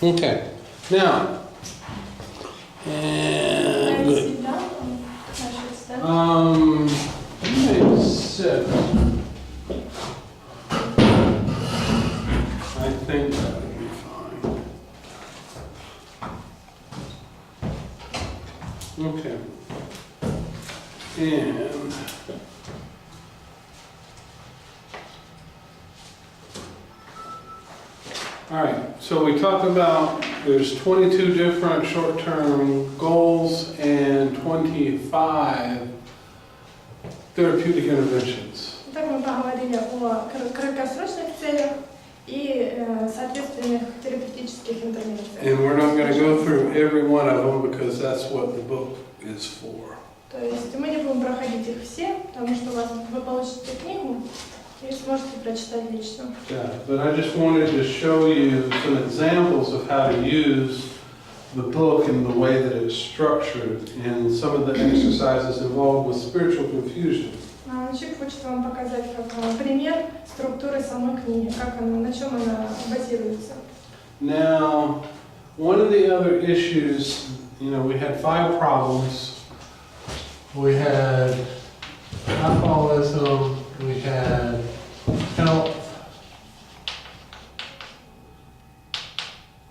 Okay, now, and good. Sit down, I should stand. You may sit. I think that would be fine. Okay. And all right, so we talked about there's 22 different short-term goals and 25 therapeutic interventions. Итак, мы поговорили о краткосрочных целях и соответственных терапевтических интервенциях. And we're not going to go through every one of them because that's what the book is for. То есть мы не будем проходить их все, потому что вы получите книгу и сможете прочитать лично. Yeah, but I just wanted to show you some examples of how to use the book and the way that it's structured and some of the exercises involved with spiritual confusion. Чик хочет вам показать как пример структуры самой книги, как она, на чем она базируется. Now, one of the other issues, you know, we had 5 problems. We had alcoholism, we had health,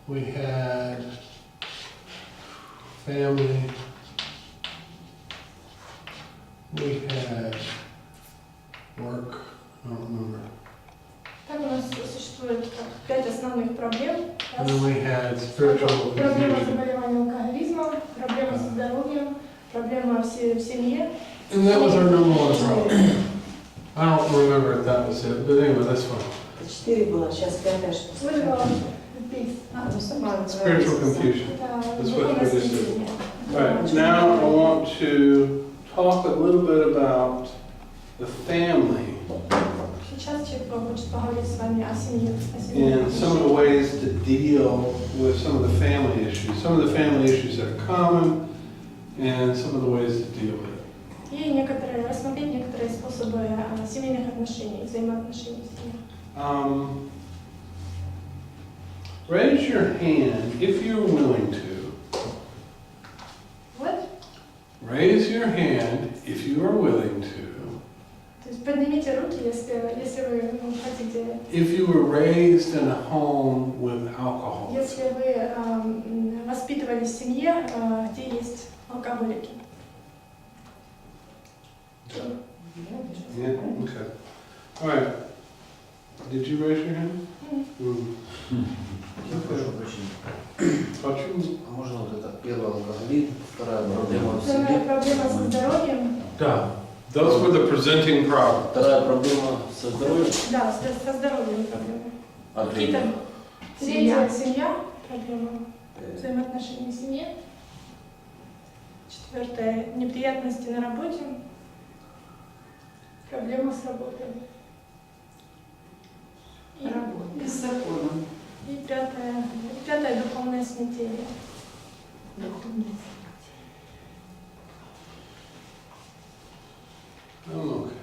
we had family, we had work, I don't remember. Так у нас существует 5 основных проблем. And then we had spiritual Проблема confusion. заболевания алкоголизмом, проблема со здоровьем, проблема в семье. And that was our number 1 problem. I don't remember if that was it, but anyway, that's fine. 4 было, сейчас 5 что Вызвала пик. Spiritual confusion. That's what we just did. All right, now I want to talk a little bit about the family Сейчас человек хочет поговорить с вами о семье. and some of the ways to deal with some of the family issues, some of the family issues that are common, and some of the ways to deal with it. И рассмотреть некоторые способы семейных отношений, взаимоотношений в семье. Raise your hand if you're willing to. Вот. Raise your hand if you are willing to. То есть поднимите руки, если вы хотите. If you were raised in a home with alcohol. Если вы воспитывались в семье, где есть алкоголики. Yeah, okay. All right. Did you raise your hand? Я прошу прощения. Почему? А можно вот это первая алкоголизм, вторая проблема в Вторая семье, проблема со здоровьем. Да. Those were the presenting problems. вторая проблема со здоровьем, Да, со здоровьем проблемы. а Какие-то третья третья семья, проблема взаимоотношений в семье. 4 неприятности на работе. Проблема с работой. И, Без закона. и пятое духовное смятение. I'm okay.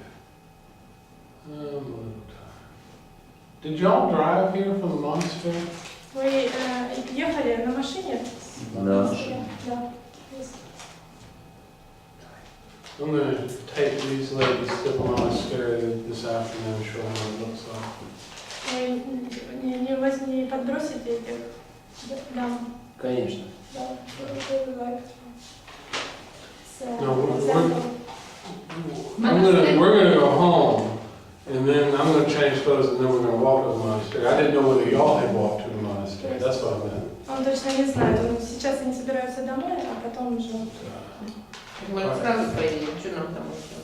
I'm a little tired. Did y'all drive here from the monastery? Вы ехали на машине? Да. Да. I'm going to take these ladies to the monastery this afternoon and show them what it looks like. Вы не подбросите этих дам? Конечно. Да. We're gonna go home, and then I'm gonna change clothes, and then we're gonna walk to the monastery. I didn't know whether y'all had walked to the monastery. That's what I meant. Он точно не знает. Сейчас они собираются домой, а потом уже. Мы сразу поедем, что нам там еще?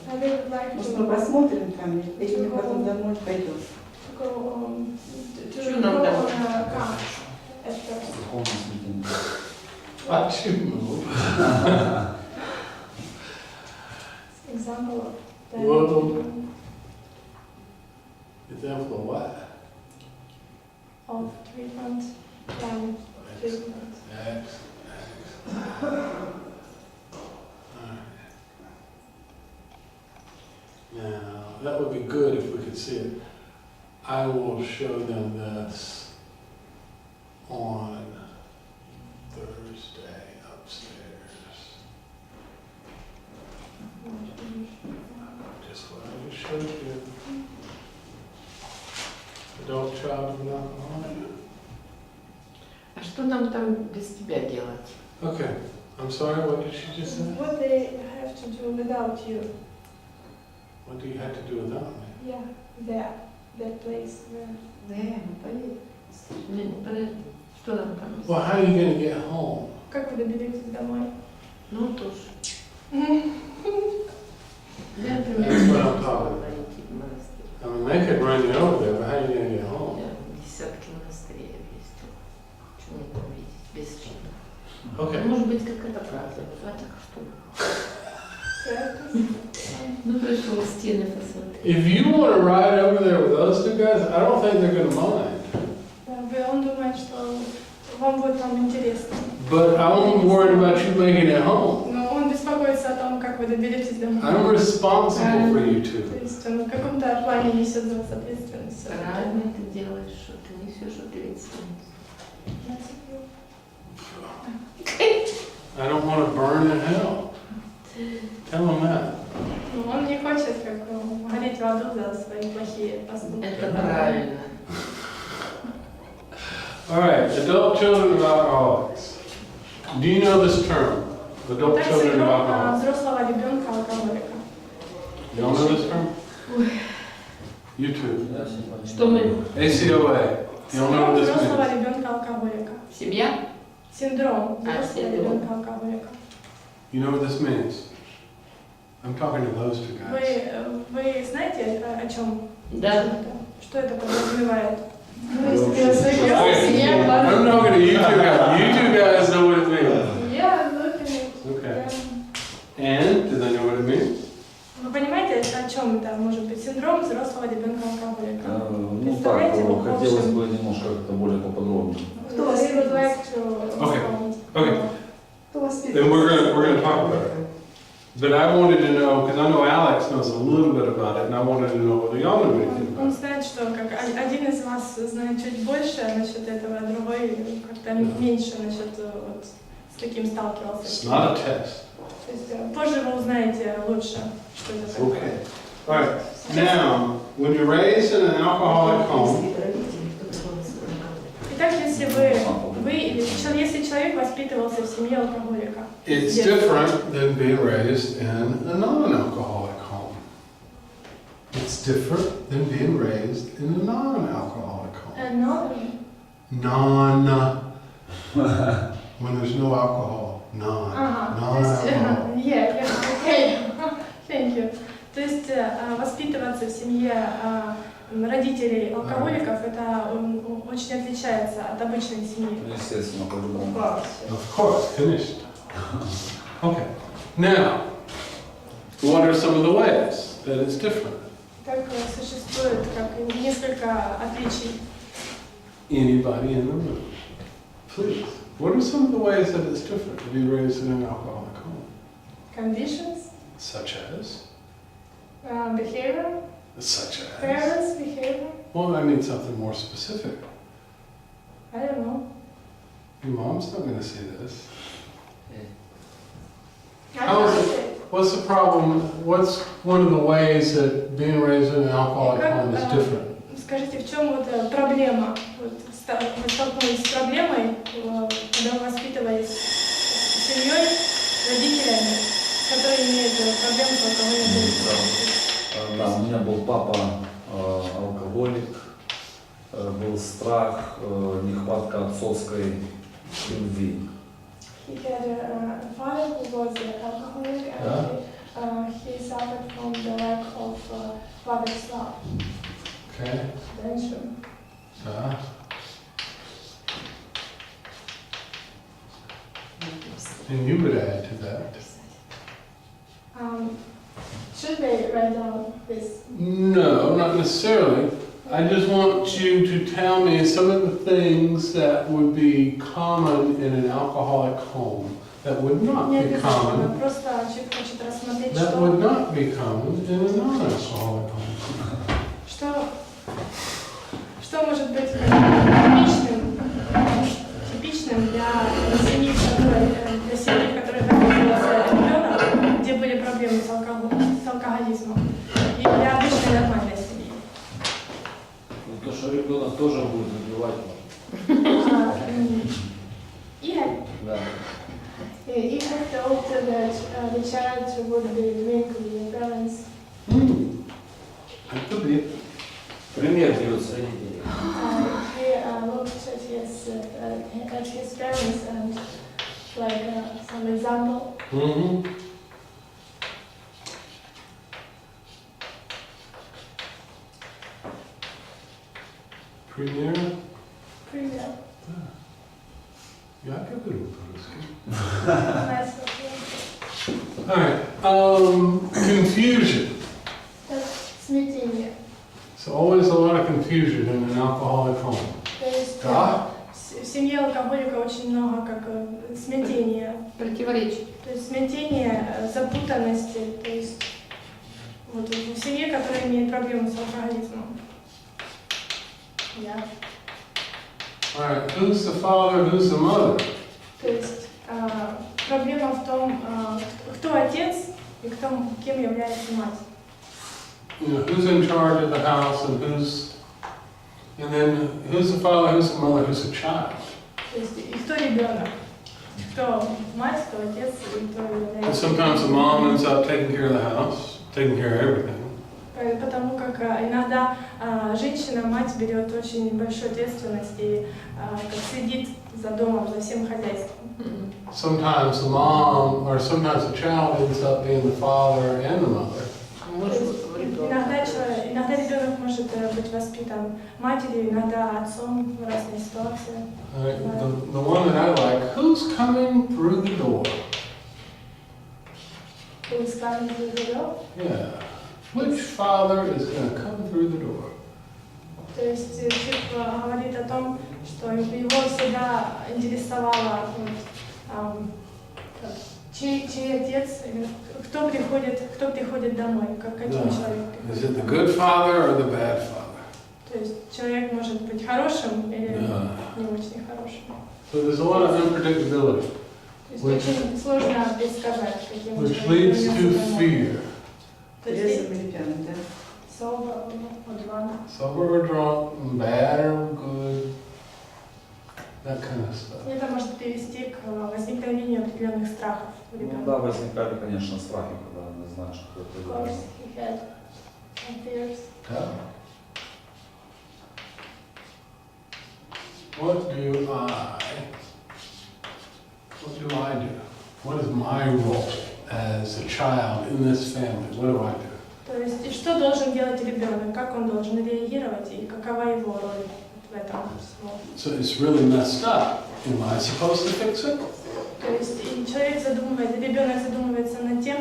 Может, мы посмотрим там, или мы потом домой пойдем. Что нам там? Духовный смятение. Watch you move. Example of Well, example of what? of treatment plan treatment. Now, that would be good if we could see it. I will show them this on что нам там без тебя делать? Okay. I'm sorry, what did she just say? What they have to do without you? What do you have to do without me? Yeah, there, that place where. Ну поедем. Подожди, что нам там? Well, how are you going to get home? Как вы доберетесь домой? Ну тоже. Я, That's например, what I'm talking about. идти в монастырь. I mean, they could run you over there, but how are you going to get home? Я десятки монастырей объездила. Чего мне там видеть? Без чего. Okay. Может быть, какая-то правда. А так что? Ну, пришел стены посмотреть. If you want to ride over there with those two guys, I don't think they're going to mind. Он думает, что вам будет там интересно. But I'm worried about you making it home. Но он беспокоится о том, как вы доберетесь домой. I'm responsible for you two. То есть он в каком-то плане несет за вас ответственность. Правильно ты делаешь, что ты несешь ответственность. I don't want to burn in hell. Tell them that. Но он не хочет как гореть в аду за свои плохие поступки. Это правильно. All right, adult children of alcoholics. Do you know this term? Adult Так children of синдром alcoholics. взрослого ребенка алкоголика. You all know this term? You too. Я все понимаю. Что мы? ACOA. You all know what Синдром this взрослого means? ребенка алкоголика. Семья? Синдром взрослого синдром. ребенка алкоголика. You know what this means? I'm talking to those two guys. Вы знаете это о чем? Да. Что это подразумевает? Okay, I'm talking to you two guys. You two guys know what it means. Я looking. Okay. And, do they know what it means? Вы понимаете, о чем это может быть? Синдром взрослого ребенка алкоголика. Ну так, Представляете, в хотелось общем. бы немножко как-то более поподробнее. Кто вас Okay. Then we're gonna talk about it. But I wanted to know, because I know Alex knows a little bit about it, and I wanted to know whether y'all knew anything Он about it. знает, что как один из вас знает чуть больше насчет этого, а другой как-то меньше насчет вот с таким It's сталкивался. not a test. То есть позже вы узнаете лучше, что это такое. Okay. All right. Now, when you're raised in an alcoholic home, Итак, если если человек воспитывался в семье алкоголика, it's Yes. different than being raised in a non-alcoholic home. It's different than being raised in a non-alcoholic home. When there's no alcohol. Non-alcohol. Thank you. То есть воспитываться в семье родителей алкоголиков это очень отличается от обычной семьи. Естественно, по-любому. Of course, finished. Okay. Now, what are some of the ways that it's different? Так существует как несколько отличий. Anybody in the room? Please. What are some of the ways that it's different to be raised in an alcoholic home? Conditions, Such as? behavior, Such as? parents' behavior. Well, I mean something more specific. I don't know. Your mom's not going to see this. I How don't is know. What's the problem? What's one of the ways that being raised in an alcoholic home is different? Скажите, в чем вот проблема? Вот вы столкнулись с проблемой, когда вы воспитывались с семьей, родителями, которые имеют проблемы с алкогольным. Да, у меня был папа алкоголик, был страх, нехватка отцовской любви. He had a father who was an alcoholic and he suffered from the lack of father's love. Okay. Attention. And you would add to that. Should they write down this? No, not necessarily. I just want you to tell me some of the things that would be common in an alcoholic home that would not Не be обязательно, common, просто хочет рассмотреть, that would not be common in a non-alcoholic home. что может быть типичным для семьи, в которой находился ребенок, где были проблемы с алкоголизмом, и для обычной нормальной семьи. То, что ребенок тоже будет выпивать. the child would be doing with the parents. That could be. Пример берется. He looked at his parents and like some example. Пример. Пример. Я как бы по-русски. Nice. All right. Confusion. Смятение. So always a lot of confusion in an alcoholic home. То есть Да? в семье алкоголика очень много как смятения. Противоречий. То есть смятение, запутанности. То есть вот в семье, которая имеет проблемы с алкоголизмом. Yeah. All right. Who's the father? Who's the mother? То есть проблема в том, кто отец и кем является мать. You know, who's in charge of the house and then who's the father, who's the mother, who's the child? То есть и кто ребенок, кто мать, кто отец и кто And является. sometimes the mom ends up taking care of the house, taking care of everything. Потому как иногда женщина, мать берет очень большую ответственность и как следит за домом, за всем хозяйством. Sometimes the mom or sometimes the child ends up being the father and the mother. Иногда ребенок может быть воспитан матерью, иногда отцом в разные ситуации. The one that I like, who's coming through the door? Who's coming through the door? Yeah. Which father is going to come through the door? То есть Чип говорит о том, что его всегда интересовало, чей отец, кто приходит домой, каким человек приходит. Is it the good father or the bad father? То есть человек может быть хорошим или не очень хорошим. So there's a lot of unpredictability, То есть очень сложно предсказать, каким which человеком leads to вернется домой. fear. То есть Трезвым или пьяным, да? sober or drunk. Sober or drunk, bad or good, that kind of stuff. Это может привести к возникновению определенных страхов у Ну ребенка. да, возникали, конечно, страхи, когда не знаешь, что Of это course, делать. he had some fears. Yeah. What do I do? What is my role as a child in this family? What do I do? То есть, и что должен делать ребенок, как он должен реагировать и какова его роль в этом всем. So it's really messed up. Am I supposed to fix it? То есть и ребенок задумывается над тем,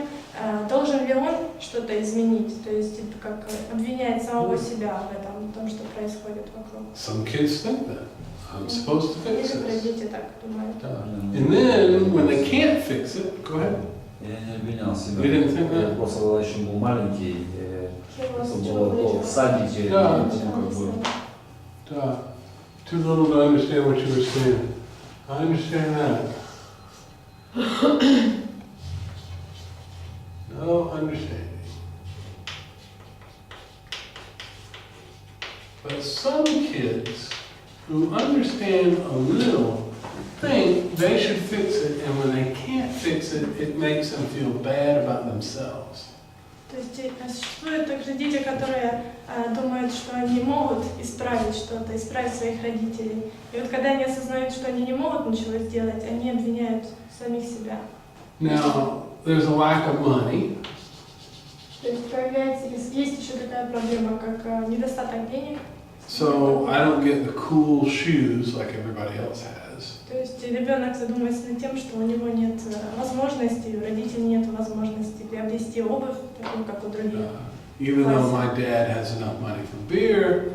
должен ли он что-то изменить, то есть это как обвиняет самого себя в этом, в том, что происходит вокруг. Some kids think that. I'm supposed to fix Некоторые it. дети так думают. And then when they can't fix it, go ahead. Я не обвинял себя. You didn't think that? Я просто когда еще был маленький, это было то в садике, Да. ну, как бы, Too little to understand what you were saying. I understand that. No understanding. But some kids who understand a little think they should fix it, and when they can't fix it, it makes them feel bad about themselves. То есть существуют также дети, которые думают, что они могут исправить что-то, исправить своих родителей. И вот когда они осознают, что они не могут ничего сделать, они обвиняют самих себя. Now, there's a lack of money, То есть есть еще такая проблема, как недостаток денег. so I don't get the cool shoes like everybody else has. То есть ребенок задумывается над тем, что у него нет возможности, у родителей нет возможности приобрести обувь, такую, как у других. Even though my dad has enough money for beer,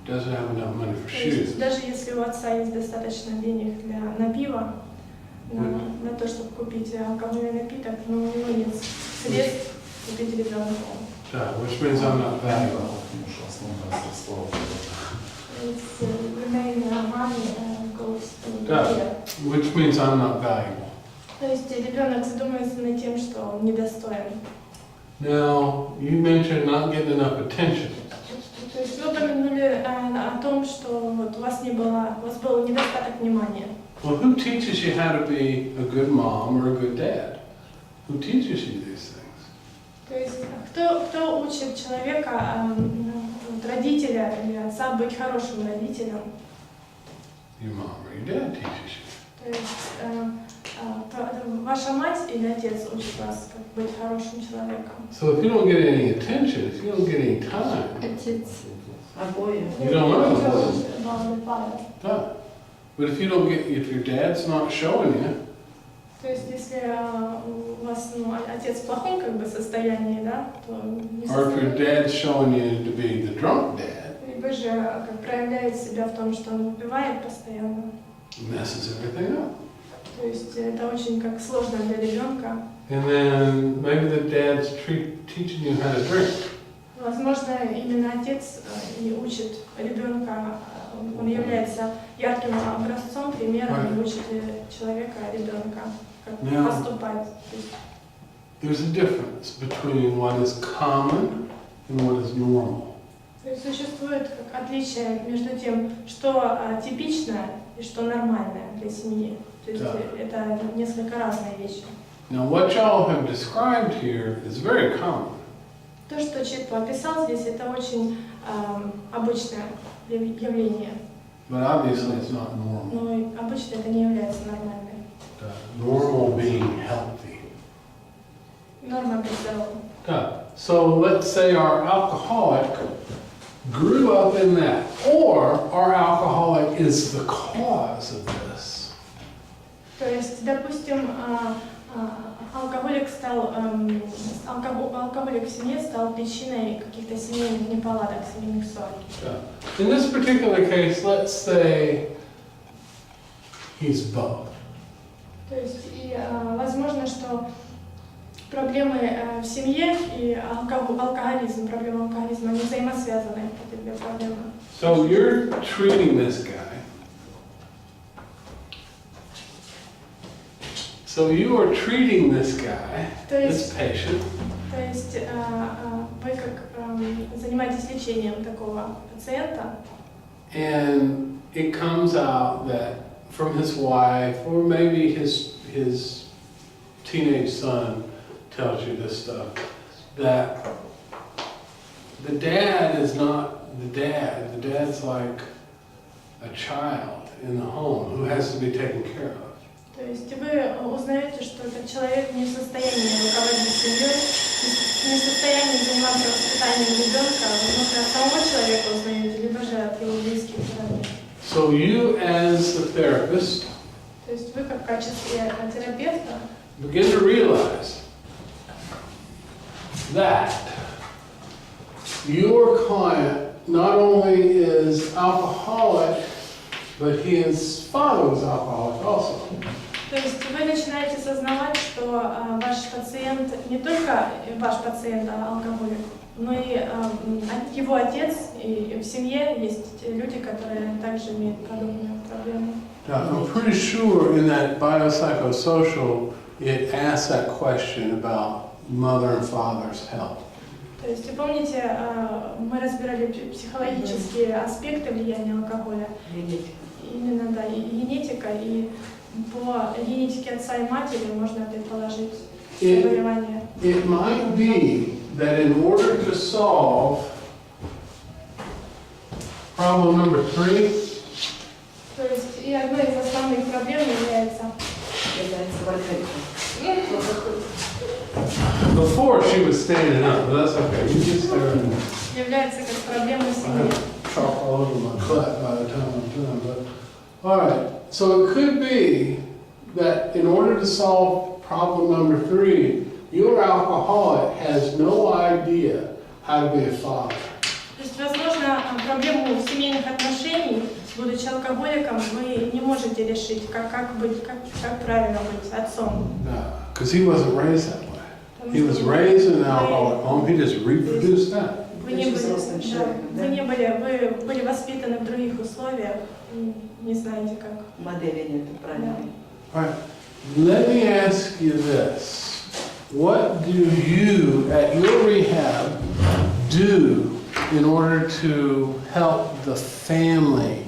doesn't have enough money for То есть shoes. даже если у отца есть достаточно денег на пиво, на то, чтобы купить алкогольный напиток, но у него нет средств купить ребенку. Which means I'm not valuable. потому что основное средство. It's remain money goes to Да. beer. Which means I'm not valuable. То есть ребенок задумывается над тем, что он недостоин. Now, you mentioned not getting enough attention. То есть вы упомянули о том, что вот у вас был недостаток внимания. Well, who teaches you how to be a good mom or a good dad? Who teaches you these things? То есть кто учит человека, вот родителя или отца быть хорошим родителем? Your mom or your dad teaches you. То есть ваша мать или отец учит вас как быть хорошим человеком? So if you don't get any attention, if you don't get any time, Отец. Обои. you don't know. Mom and father. Done. But if you don't get, if your dad's not showing you, То есть если у вас отец в плохом как бы состоянии, да, то не or if your состоянии. dad's showing you to be the drunk dad, Либо же как проявляет себя в том, что он выпивает постоянно. it messes everything up. То есть это очень как сложно для ребенка. And then maybe the dad's teaching you how to drink. Возможно, именно отец и учит ребенка, он является ярким образцом, примером и учит человека, ребенка, как поступать. There's a difference between what is common and what is normal. То есть существует как отличие между тем, что типично и что нормальное для семьи. То есть это несколько разные вещи. Now what y'all have described here is very common. То, что Чипу описал здесь, это очень обычное явление. But obviously it's not normal. Но обычно это не является нормальным. Normal being healthy. Норма быть здоровым. So let's say our alcoholic grew up in that, or our alcoholic is the cause of this. То есть, допустим, алкоголик алкоголик в семье стал причиной каких-то семейных неполадок, семейных ссор. In this particular case, let's say he's both. То есть, и возможно, что проблемы в семье и алкоголизм, проблемы алкоголизма, они взаимосвязаны, эти две проблемы. So you're treating this guy. So you are treating this guy, this patient. То есть вы как занимаетесь лечением такого пациента. And it comes out that from his wife, or maybe his teenage son tells you this stuff, that the dad is not the dad. The dad's like a child in the home who has to be taken care of. То есть вы узнаете, что этот человек не в состоянии руководить семьей, не в состоянии заниматься воспитанием ребенка, внутри самого человека узнаете, либо же от его близких родных. So you as the therapist То есть вы как в качестве терапевта begin to realize that your client not only is alcoholic, but his father was alcoholic also. То есть вы начинаете сознавать, что ваш пациент, не только ваш пациент алкоголик, но и его отец, и в семье есть люди, которые также имеют подобные проблемы. Now, I'm pretty sure in that biopsychosocial, it asks that question about mother and father's health. То есть, помните, мы разбирали психологические аспекты влияния алкоголя. Генетика. Именно, да, и генетика, и по генетике отца и матери можно предположить заболевание. It might be that in order to solve problem number 3, То есть, и одной из основных проблем является Является варикариком. before she was standing up, but that's okay. You just stare and является как проблема I семьи. have chalk all over my butt by the time I'm done. But all right, so it could be that in order to solve problem number 3, your alcoholic has no idea how to be a father. То есть, возможно, проблему семейных отношений, будучи алкоголиком, вы не можете решить, как правильно быть отцом. Because he wasn't raised that way. He was raised in an alcoholic home. He just reproduced that. Вы были воспитаны в других условиях, и не знаете как. Модели нету правильной. All right, let me ask you this. What do you, at your rehab, do in order to help the family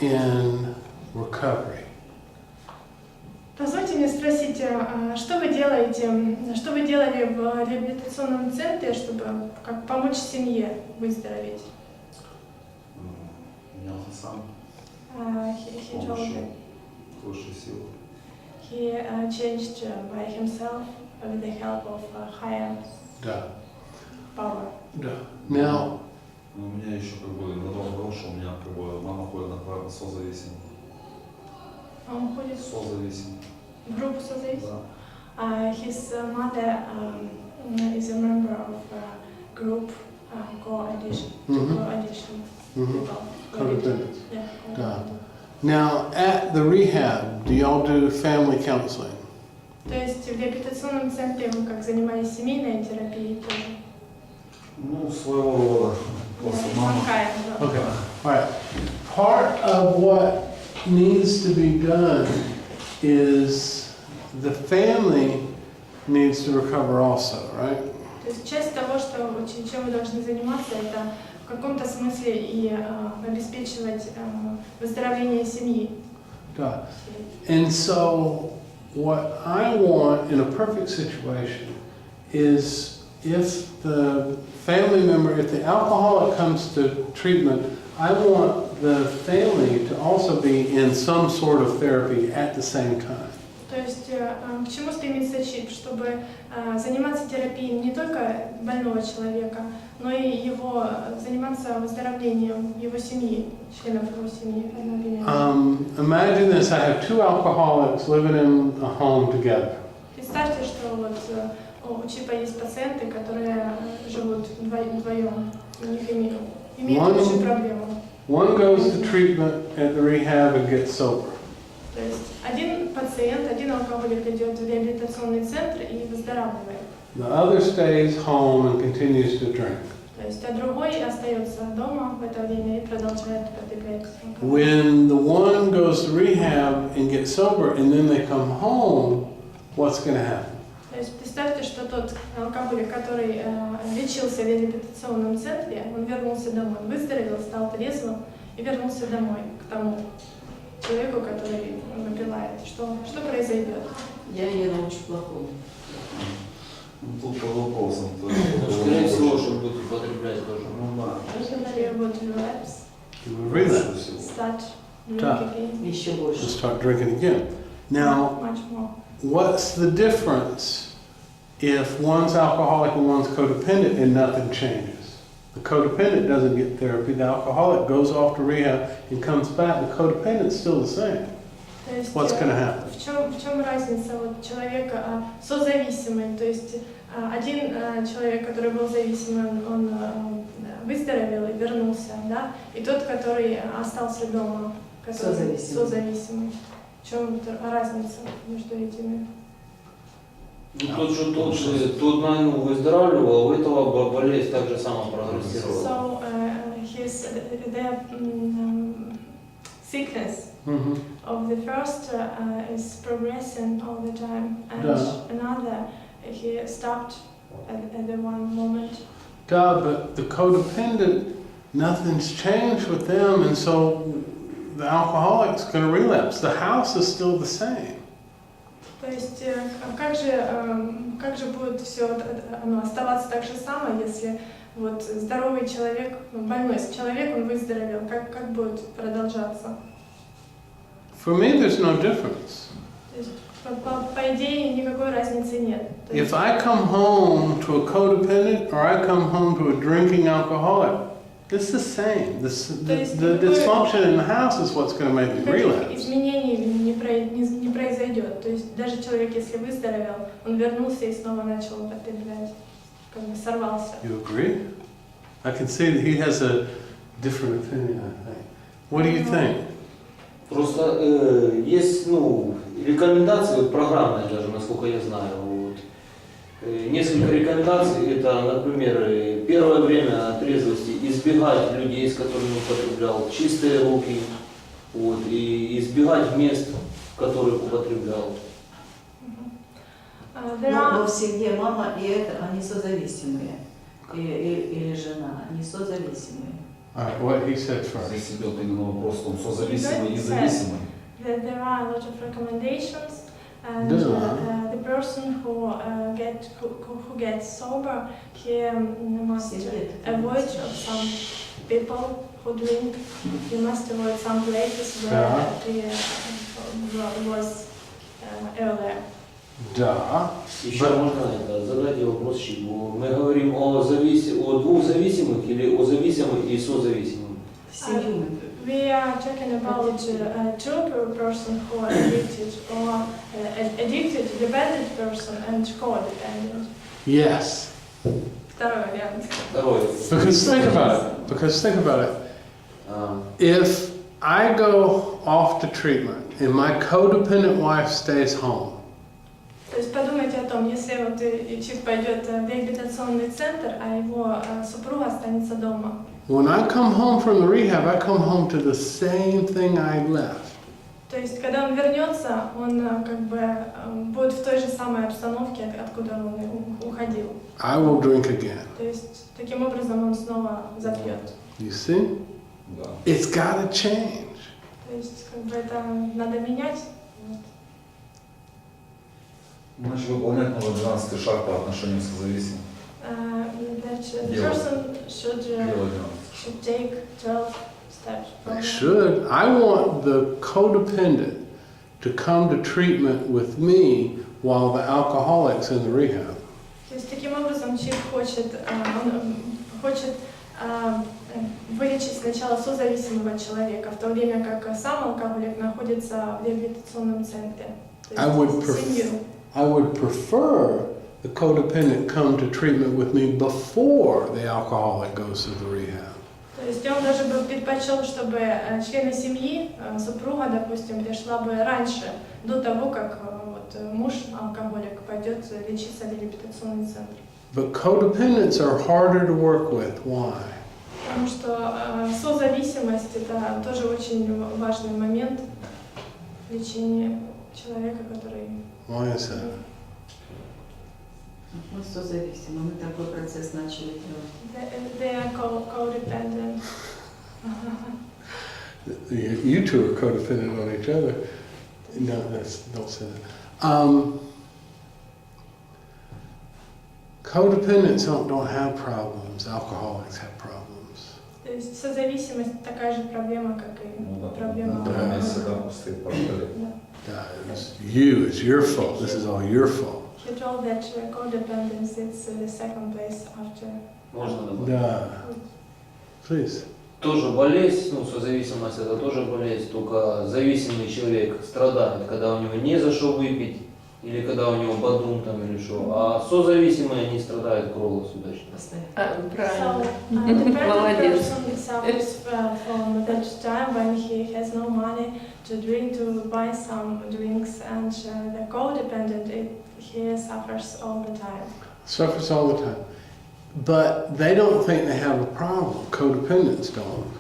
in recovery? Позвольте мне спросить, что вы делаете, что вы делали в реабилитационном центре, чтобы как помочь семье выздороветь? Менялся сам, He told me высшей силы. he changed by himself with the help of higher Да, power. да. Now, Но у меня еще как бы на том было, что у меня как бы мама ходит на программу созависимых. Он ходит Созависимый. в группу созависимых. Да. His mother is a member of a group co-addiction. Co-addiction people. Codependence. Yeah. Да. Now, at the rehab, do y'all do family counseling? То есть в реабилитационном центре вы как занимались семейной терапией тоже? Ну, своего рода. Просто мама. Okay, all right. Part of what needs to be done is the family needs to recover also, right? То есть часть того, чем вы должны заниматься, это в каком-то смысле и обеспечивать выздоровление семьи. Да. And so what I want in a perfect situation is if the family member, if the alcoholic comes to treatment, I want the family to also be in some sort of therapy at the same time. То есть к чему стремится ЧИП? Чтобы заниматься терапией не только больного человека, но и его заниматься выздоровлением его семьи, членов его семьи одновременно. Imagine this, I have two alcoholics living in a home together. Представьте, что вот у ЧИПа есть пациенты, которые живут вдвоем, у них имеют общую проблему. One goes to treatment at the rehab and gets sober. То есть один пациент, один алкоголик идет в реабилитационный центр и выздоравливает. The other stays home and continues to drink. То есть, а другой остается дома в это время и продолжает потреблять алкоголь. When the one goes to rehab and gets sober and then they come home, what's going to happen? То есть представьте, что тот алкоголик, который лечился в реабилитационном центре, он вернулся домой, выздоровел, стал трезвым и вернулся домой к тому человеку, который выпивает. Что произойдет? Я ее научу плохому. Ну, тут по вопросам. Скорее всего, что будет употреблять тоже. Ну да. She would relapse, Relapse. start drink Так. again, Еще больше. Just start drinking again. Now, much more. what's the difference if one's alcoholic and one's codependent and nothing changes? The codependent doesn't get therapy, the alcoholic goes off to rehab and comes back, the codependent's still the same. То есть, What's going to happen? в чем разница вот человека созависимый, то есть один человек, который был зависимым, он выздоровел и вернулся, да, и тот, который остался дома, который созависимый. В чем разница между этими? Ну, тот же, наверное, выздоравливал, а у этого болезнь так же само прогрессировала. So their sickness of the first is progressing all the time, and another he stopped at the one moment. Duh, but the codependent, nothing's changed with them, and so the alcoholic's going to relapse. The house is still the same. То есть как же будет все оставаться так же самое, если вот здоровый человек, больной человек, он выздоровел, как будет продолжаться? For me, there's no difference. То есть, по идее, никакой разницы нет. If I come home to a codependent or I come home to a drinking alcoholic, it's the same. The dysfunction in the house is what's going to make me relapse. Изменений не произойдет. То есть даже человек, если выздоровел, он вернулся и снова начал употреблять, как бы сорвался. You agree? I can see that he has a different opinion, I think. What do you think? Просто есть, рекомендации, вот, программные даже, насколько я знаю. Вот. Несколько рекомендаций, это, например, первое время трезвости избегать людей, с которыми употреблял, чистые руки, вот, и избегать мест, в которых употреблял. Но в семье мама и это, они созависимые. Или жена, они созависимые. All right, what he said first. Здесь идет именно вопрос, он созависимый и зависимый. There are a lot of recommendations, And the person who gets sober, he must avoid of some people who drink. He must avoid some places where he was earlier. Да. Еще можно задать вопрос, мы говорим о двух зависимых или о зависимых и созависимых? We are talking about two person who are addicted, or addicted, dependent person, and codependent. Yes. Второй вариант. Because think about it. If I go off to treatment and my codependent wife stays home, То есть подумайте о том, если вот Чип пойдет в реабилитационный центр, а его супруга останется дома. when I come home from the rehab, I come home to the same thing I left. То есть, когда он вернется, он как бы будет в той же самой обстановке, откуда он уходил. I will drink again. То есть, таким образом он снова запьет. You see? Да. It's got to change. То есть, как бы это надо менять. Значит, выполнять нужно 12-й шаг по отношению к созависимым. The person should take 12 steps. They should. I want the codependent to come to treatment with me while the alcoholic's in the rehab. То есть таким образом Чип хочет вылечить сначала созависимого человека, в то время как сам алкоголик находится в реабилитационном центре. I would prefer the codependent come to treatment with me before the alcoholic goes to the rehab. То есть он даже бы предпочел, чтобы члены семьи, супруга, допустим, пришла бы раньше, до того, как вот, муж, алкоголик, пойдет лечиться в реабилитационный центр. But codependents are harder to work with. Why? Потому что созависимость – это тоже очень важный момент лечения человека, который… Why is that? Мы созависимы, мы такой процесс начали делать. They are codependent. You two are codependent on each other. No, don't say that. Codependents don't have problems. Alcoholics have problems. То есть созависимость такая же проблема, как и проблема. Да. Стоит параллель. It's you. It's your fault. This is all your fault. He told that codependence is the second place after. Можно добавить? Да. Please. Тоже болезнь, созависимость это тоже болезнь, только зависимый человек страдает, когда у него не за что выпить, или когда у него бадун там или что, а созависимые они страдают кровосудачно. Правильно. So, the dependent Молодец. person suffers from that time when he has no money to drink, to buy some drinks, and the codependent, he suffers all the time. Suffers all the time. But they don't think they have a problem. Codependents don't.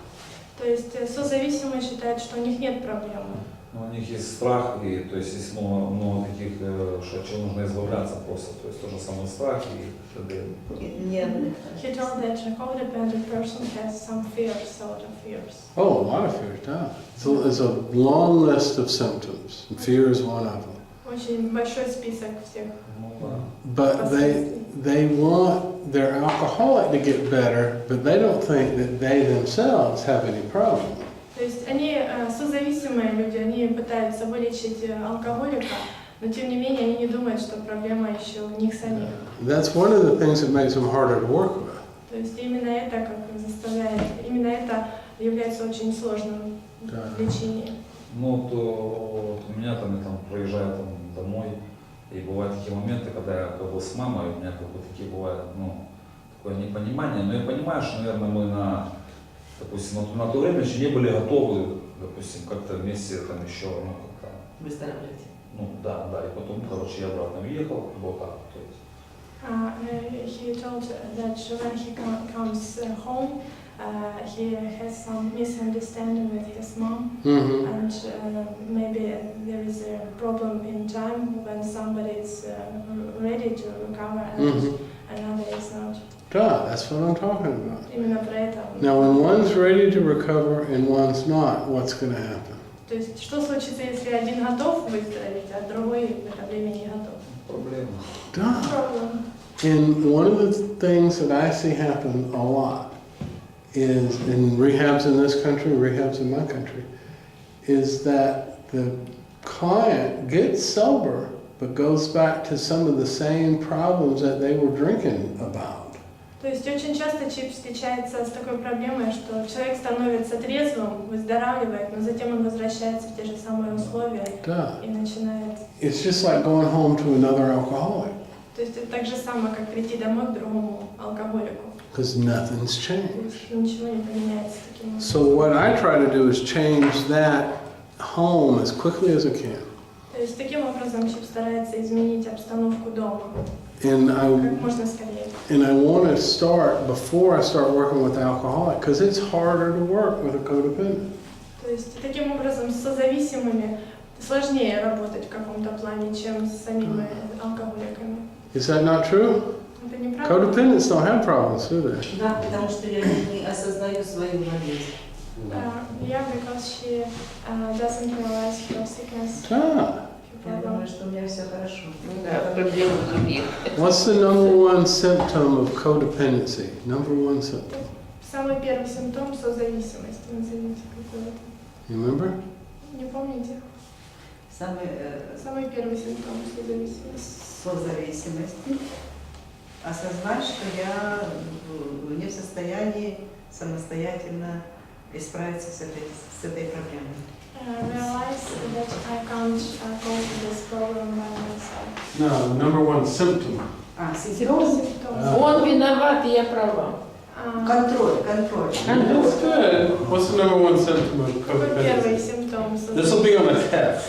То есть созависимые считают, что у них нет проблемы. Но у них есть страх, и то есть есть много таких, что от чего нужно избавляться просто. То есть тоже самый страх и т.д. Нервных. He told that a codependent person has some fears, sort of fears. Oh, a lot of fears, yeah. It's a long list of symptoms, and fear is one of them. Очень большой список всех. But they want their alcoholic to get better, but they don't think that they themselves have any problem. То есть они созависимые люди, они пытаются вылечить алкоголика, но тем не менее они не думают, что проблема еще у них самих. That's one of the things that makes them harder to work with. То есть именно это как заставляет, именно это является очень сложным в лечении. Ну, то у меня там, я там проезжаю там домой, и бывают такие моменты, когда я как бы с мамой, у меня как бы такие бывают, такое непонимание, но я понимаю, что, наверное, мы допустим, на то время еще не были готовы, допустим, как-то вместе там еще, как-то… Выздоравливать. Да, и потом, короче, я обратно уехал, вот так, то есть. He told that when he comes home, he has some misunderstanding with his mom, and maybe there is a problem in time when somebody is ready to recover and another is not. Duh, that's what I'm talking about. Именно про это. Now, when one's ready to recover and one's not, what's going to happen? То есть, что случится, если один готов выздороветь, а другой в это время не готов? Проблема. Да. Problem. And one of the things that I see happen a lot is in rehabs in this country, rehabs in my country, is that the client gets sober but goes back to some of the same problems that they were drinking about. То есть очень часто ЧИП встречается с такой проблемой, что человек становится трезвым, выздоравливает, но затем он возвращается в те же самые условия Да. и начинает. It's just like going home to another alcoholic То есть это так же самое, как прийти домой к другому алкоголику. because nothing's То changed. есть ничего не поменяется таким образом. So what I try to do is change that home as quickly as I can. То есть таким образом ЧИП старается изменить обстановку дома And как можно скорее. I want to start before I start working with the alcoholic because it's harder to work with a codependent. То есть таким образом с созависимыми сложнее работать в каком-то плане, чем с самими алкоголиками. Is that not true? Это неправда? Codependents don't have problems, do they? Да, потому что я не осознаю свою болезнь. Yeah, because she doesn't realize her sickness. Ah. Я думаю, что у меня все хорошо. Да, проблемы других. What's the number one symptom of codependency? Number one symptom. Самый первый симптом созависимости, назовите какой-то. You remember? Не помните? Самый первый симптом созависимости. Созависимость. Осознать, что я не в состоянии самостоятельно исправиться с этой проблемой. Realize that I can't cope with this problem by myself. No, number one symptom. Симптом. Он виноват, и я права. Контроль. That's good. What's the number one symptom of Какой первый codependency? симптом This will be on a test.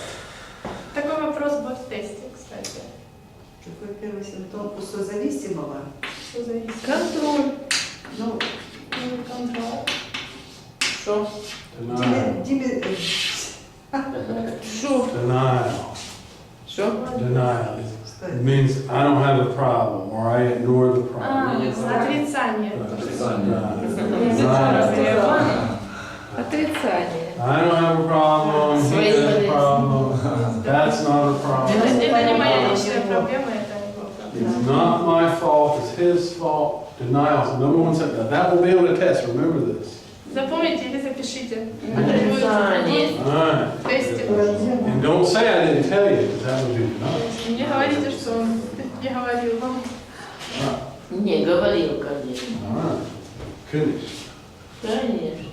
Такой вопрос будет в тесте, кстати. Какой первый симптом у созависимого? Созависимость. Контроль. Ну, Контроль. Что? Denial. Что? Denial. Что? Denial. It means I don't have a problem or I ignore the problem. Отрицание. Отрицание. I don't have a problem, he has a problem, that's not a problem. Это не моя личная проблема, это его It's проблема. not my fault, it's his fault. Denial is the number one symptom. That will be on a test, remember this. Запомните или запишите. Отрицание. All right. В тесте. And don't say I didn't tell you, because that would be denial. Не говорите, что я говорил вам. Не говорил, конечно. All right. Finish. Конечно.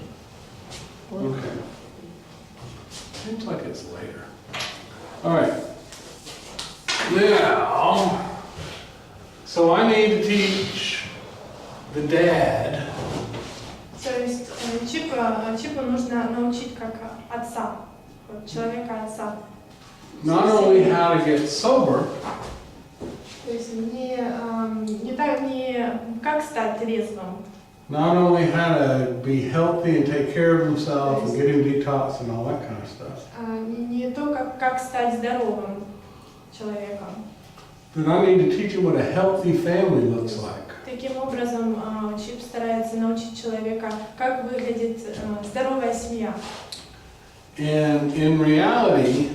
Okay. Seems like it's later. All right. Now, so I need to teach the dad То есть Чипу нужно научить как отца, вот человека отца. not only how to get sober, То есть не как стать трезвым, not only how to be healthy and take care of himself and get him detox and all that kind of stuff, не то, как стать здоровым человеком. but I need to teach him what a healthy family looks like. Таким образом, Чип старается научить человека, как выглядит здоровая семья. And in reality,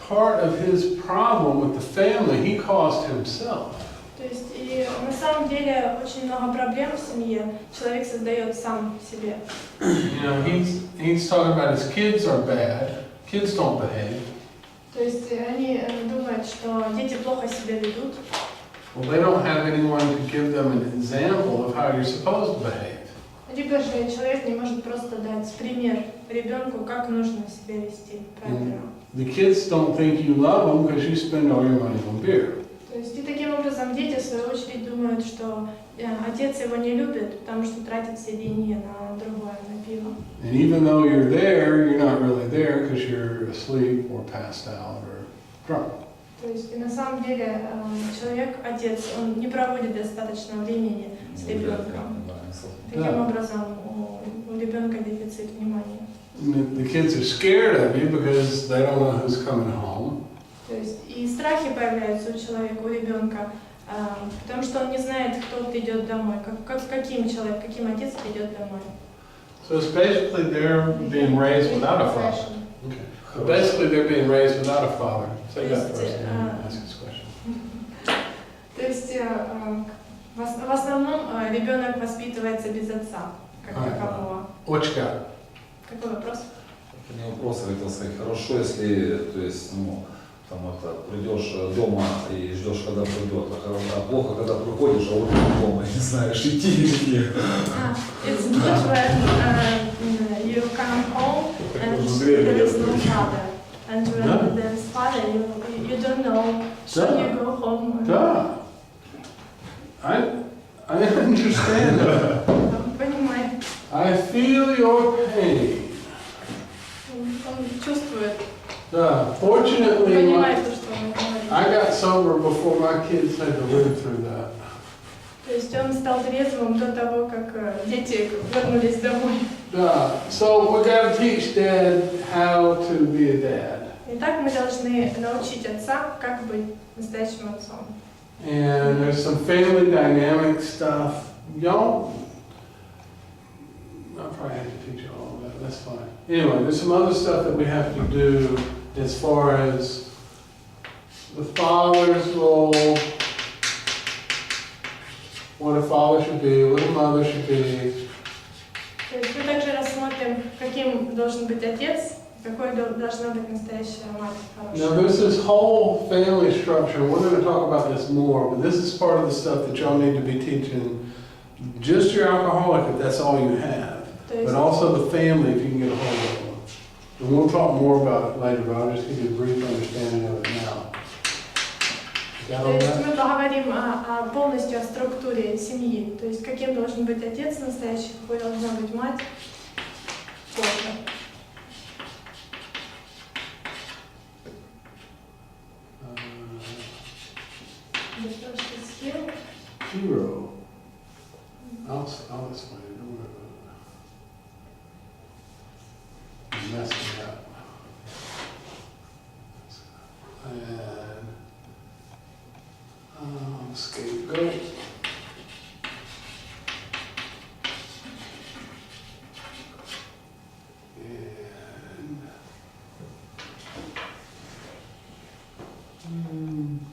part of his problem with the family he caused himself. То есть и на самом деле очень много проблем в семье человек создает сам себе. You know, he's talking about his kids are bad, kids don't behave. То есть они думают, что дети плохо себя ведут. Well, they don't have anyone to give them an example of how you're supposed to behave. Либо же человек не может просто дать пример ребенку, как нужно себя вести правильно. The kids don't think you love them because you spend all your money on beer. То есть и таким образом дети в свою очередь думают, что отец его не любит, потому что тратит все деньги на другое, на пиво. And even though you're there, you're not really there because you're asleep or passed out or drunk. То есть и на самом деле человек, отец, он не проводит достаточно времени с ребенком. Таким образом у ребенка дефицит внимания. The kids are scared of you because they don't know who's coming home. То есть и страхи появляются у человека, у ребенка, потому что он не знает, кто придет домой, каким человек, каким отец придет домой. So it's basically they're being raised without a father. Okay. So basically they're being raised without a father. Say that first and then ask this question. То есть в основном ребенок воспитывается без отца, как такового. What you got? Какой вопрос? Это не вопрос, я хотел сказать, хорошо, если, то есть, ну, там это, придешь дома и ждешь, когда придет, а плохо, когда приходишь, а вот дома, не знаешь, идти или нет. It's good when you come home and there is no father. And when there is father, you don't know when you go home. Duh. I understand that. Понимаю. I feel your pain. Он чувствует, Fortunately, понимает то, что он говорит. I got sober before my kids had to live through that. То есть он стал трезвым до того, как дети вернулись домой. So we got to teach Dad how to be a dad. Итак, мы должны научить отца, как быть настоящим отцом. And there's some family dynamic stuff. Y'all, I'll probably have to teach you all of that. That's fine. Anyway, there's some other stuff that we have to do as far as the father's role, what a father should be, what a mother should be. То есть мы также рассмотрим, каким должен быть отец, какой должна быть настоящая мать Now хорошая. there's this whole family structure. We're going to talk about this more, but this is part of the stuff that y'all need to be teaching just your alcoholic if that's all you have, То but есть, also the family if you can get a hold of them. And we'll talk more about it later, but I'll just give you a brief understanding of it now. Got то all есть that? мы поговорим полностью о структуре семьи, то есть каким должен быть отец настоящий, какой должна быть мать позже. The first is here. Hero. I'll explain it. Don't worry about it. You messed me up. And scapegoat. And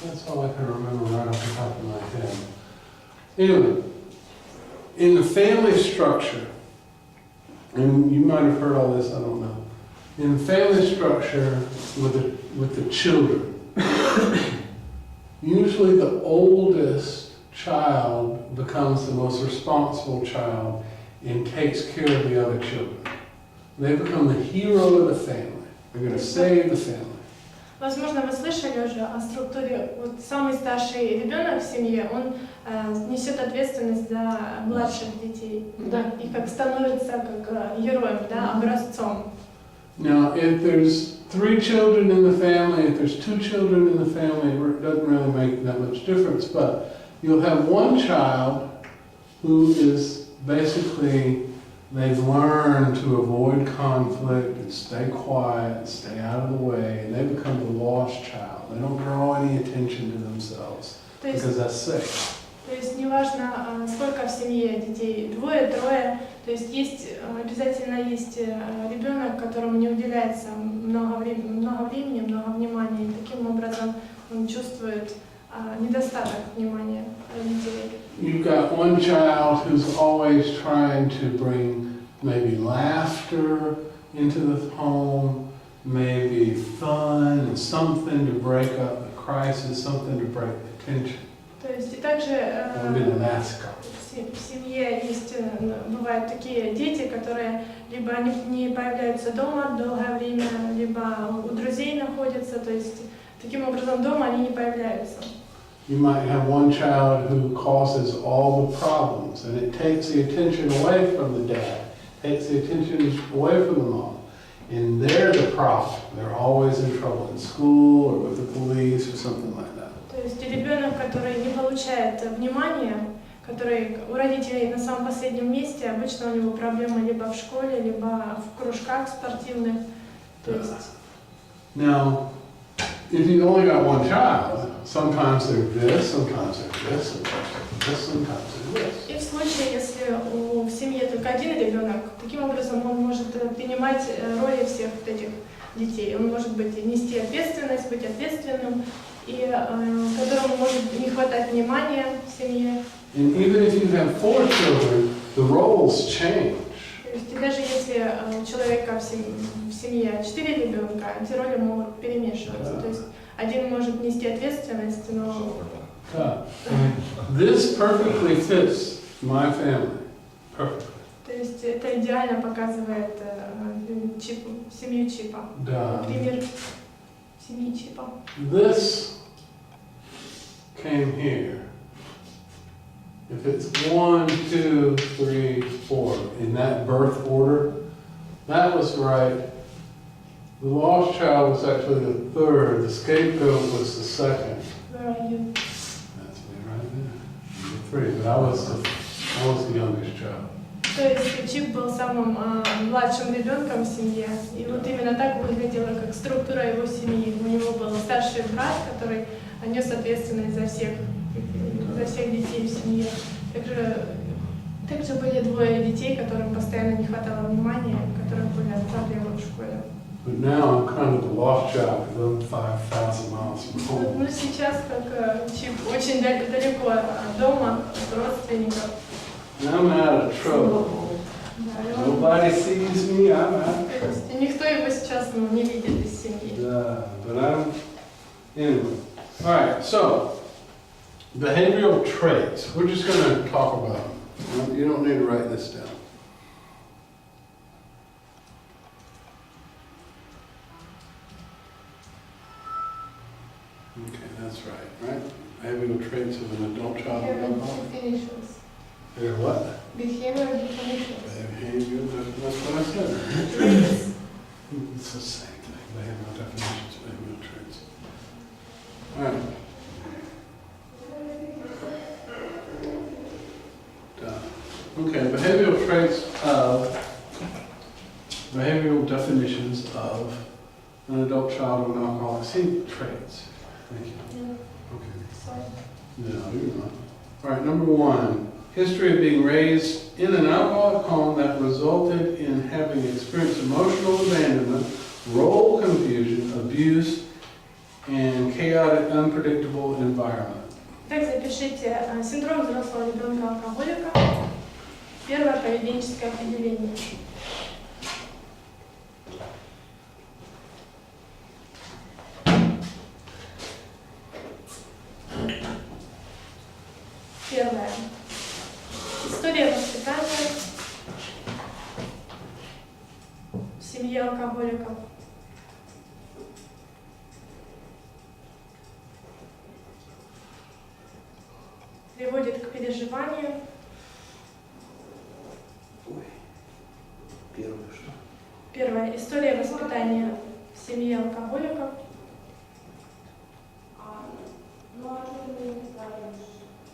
that's all I can remember right off the top of my head. Anyway, in the family structure, and you might have heard all this, I don't know. In the family structure with the children, usually the oldest child becomes the most responsible child and takes care of the other children. They become the hero of the family. They're going to save the family. Возможно, вы слышали уже о структуре. Вот самый старший ребенок в семье, он несет ответственность за младших детей. Да. И как становится как героем, да, образцом. Now, if there's 3 children in the family, if there's 2 children in the family, it doesn't really make that much difference. But you'll have one child who is basically, they've learned to avoid conflict and stay quiet and stay out of the way, and they become the lost child. They don't draw any attention to themselves because that's safe. То есть неважно, сколько в семье детей, 2, 3, то есть обязательно есть ребенок, которому не уделяется много времени, много внимания, и таким образом он чувствует недостаток внимания родителей. You've got one child who's always trying to bring maybe laughter into the home, maybe fun, and something to break up the crisis, something to break the tension. То есть и также в семье есть, бывают такие дети, которые либо они не появляются дома долгое время, либо у друзей находятся, то есть таким образом дома они не появляются. You might have one child who causes all the problems, and it takes the attention away from the dad, takes the attention away from the mom, and they're the problem. They're always in trouble in school or with the police or something like that. То есть ребенок, который не получает внимания, который у родителей на самом последнем месте, обычно у него проблемы либо в школе, либо в кружках спортивных. То есть... Now, if you only got one child, sometimes they're this, sometimes they're this, sometimes they're this, sometimes they're this. И в случае, если в семье только один ребенок, таким образом он может принимать роли всех вот этих детей. Он может быть нести ответственность, быть ответственным, и которому может не хватать внимания в семье. And even if you have 4 children, the roles change. То есть и даже если у человека в семье 4 ребенка, эти роли могут перемешиваться. То есть один может нести ответственность, но... This perfectly fits my family. Perfectly. То есть это идеально показывает семью Чипа. Да. Пример семьи Чипа. This came here. If it's 1, 2, 3, 4 in that birth order, that was right. The lost child was actually the third. The scapegoat was the second. Where are you? That's me right there. Number 3. But I was the youngest child. То есть Чип был самым младшим ребенком в семье, и вот именно так выглядела как структура его семьи. У него был старший брат, который нес ответственность за всех детей в семье. Также были 2 детей, которым постоянно не хватало внимания, у которых были проблемы в школе. But now I'm kind of the lost child because I'm 5,000 miles from home. Ну сейчас как Чип очень далеко от дома, от родственников. I'm out of trouble. Nobody sees me, I'm out. То есть никто его сейчас не видит из семьи. Yeah, but I'm, anyway. All right, so, behavioral traits. We're just going to talk about them. You don't need to write this down. Okay, that's right? Behavioral traits of an adult child with alcohol. Definitions. They're what? Behavioral definitions. Behavior, that's what I said. It's the same thing, behavioral definitions, behavioral traits. All right. Done. Okay, behavioral definitions of an adult child with an alcoholic. See, traits. Thank you. Yeah. Okay. Sorry. No, you're not. All right, number 1. History of being raised in an alcoholic home that resulted in having experienced emotional abandonment, role confusion, abuse, and chaotic, unpredictable environment. Так, запишите синдром взрослого ребенка-алкоголика. Первое поведенческое определение. Первое. История воспитания в семье алкоголиков. Приводит к переживанию. Первое что? Первое. История воспитания в семье алкоголиков.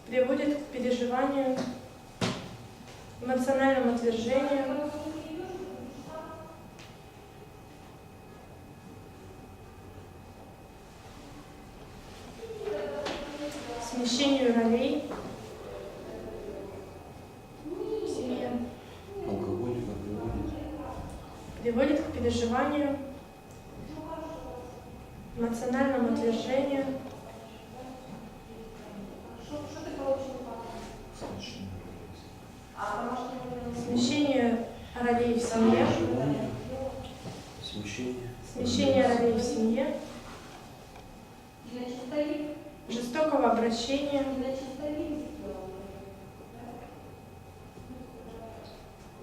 Приводит к переживанию, эмоциональному отвержению, смещению ролей в семье. Алкоголика Приводит к переживанию, эмоциональному отвержению, смещение ролей в семье, смещение ролей в семье, жестокого обращения,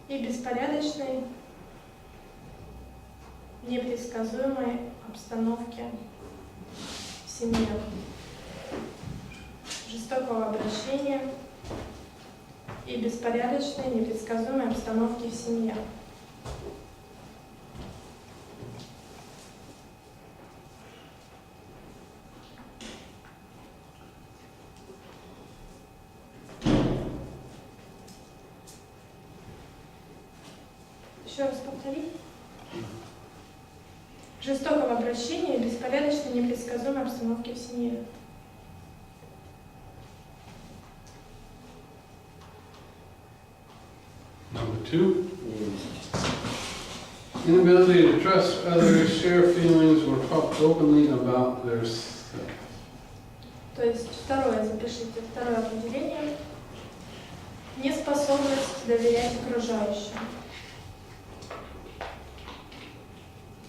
и беспорядочной, непредсказуемой обстановки в семье. Жестокого обращения и беспорядочной, непредсказуемой обстановки в семье. Еще раз повторить. жестокого обращения и беспорядочной непредсказуемой обстановки в семье. Number 2. Inability to trust others, share feelings, or talk openly about their stuff. То есть второе, запишите, второе определение. Неспособность доверять окружающим.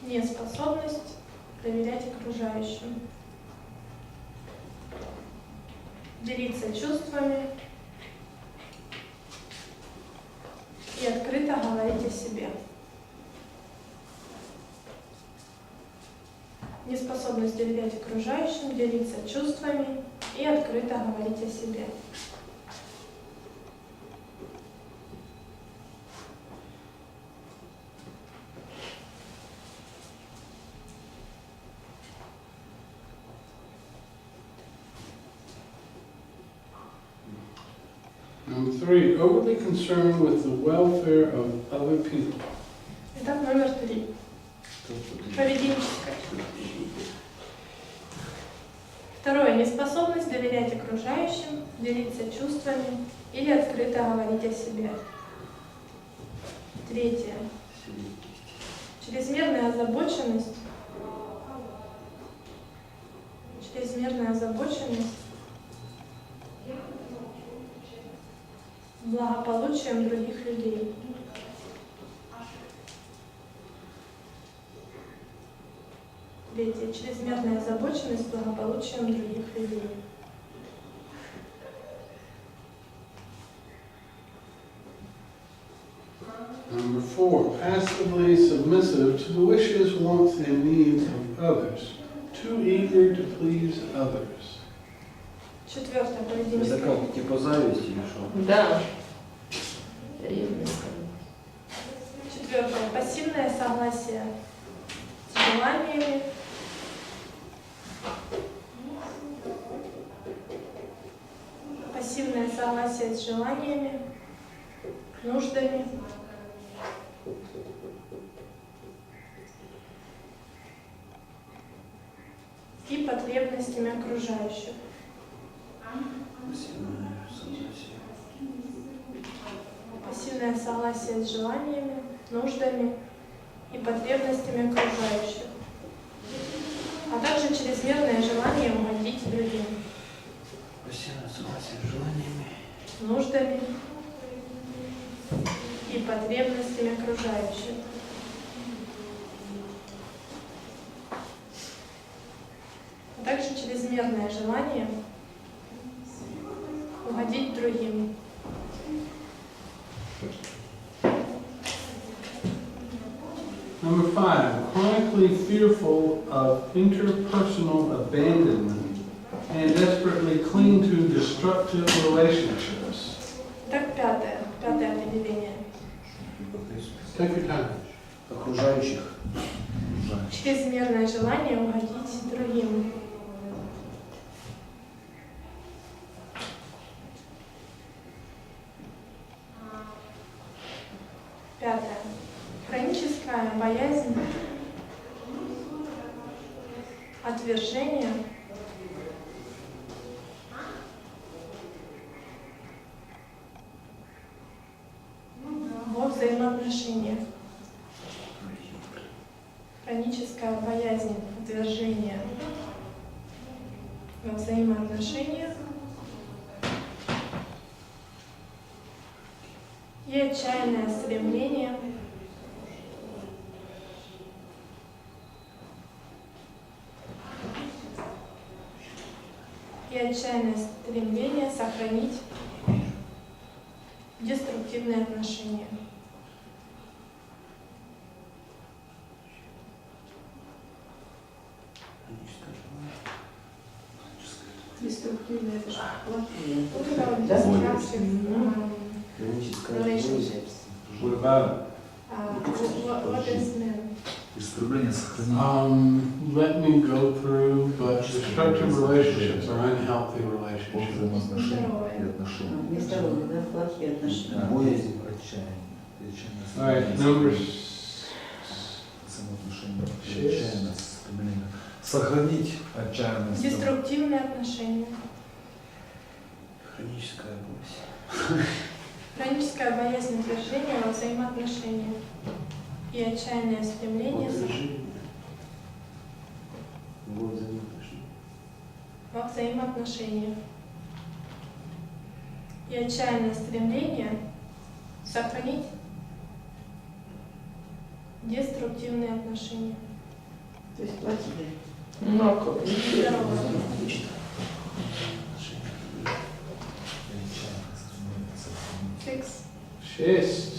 Неспособность доверять окружающим. Делиться чувствами и открыто говорить о себе. Неспособность доверять окружающим, делиться чувствами и открыто говорить о себе. Number 3, overly concerned with the welfare of other people. Итак, номер 3. Поведенческое. Второе. Неспособность доверять окружающим, делиться чувствами или открыто говорить о себе. Третье. Чрезмерная озабоченность. Благополучием других людей. Третье. Чрезмерная озабоченность благополучием других людей. Number 4, passively submissive to the wishes, wants, and needs of others. Too eager to please others. Четвертое. Это Поведенческое. как, типа зависть или что? Да. Ревность. Четвертое. Пассивное согласие с желаниями. Пассивное согласие с желаниями, нуждами. И потребностями окружающих. Пассивное согласие с желаниями, нуждами и потребностями окружающих, а также чрезмерное желание угодить другим. Пассивное согласие с желаниями. Нуждами и потребностями окружающих. А также чрезмерное желание угодить другим. Number 5, chronically fearful of interpersonal abandonment and desperately cling to destructive relationships. Так, пятое определение. Take your time. Окружающих. Чрезмерное желание угодить другим. Пятое. Хроническая боязнь, отвержение, во взаимоотношениях. Хроническая боязнь, отвержение во взаимоотношениях и отчаянное стремление сохранить деструктивные отношения. Деструктивные, это же плохие. Вот это вот destructive relationships. What about What is meant? Истребление, сохранение. Let me go through, but destructive relationships are unhealthy relationships. Взаимоотношения и отношения. Нездоровые, да, плохие отношения. боязнь, отчаяние? All right, number Взаимоотношения и Шесть. отчаяние Сохранить отчаянность. Деструктивные отношения. Хроническая болезнь. Хроническая боязнь отвержения во взаимоотношениях и отчаянное стремление во взаимоотношениях и отчаянное стремление сохранить деструктивные отношения. То есть плохие. Ну, а как? Здоровые. 6. 6. 6.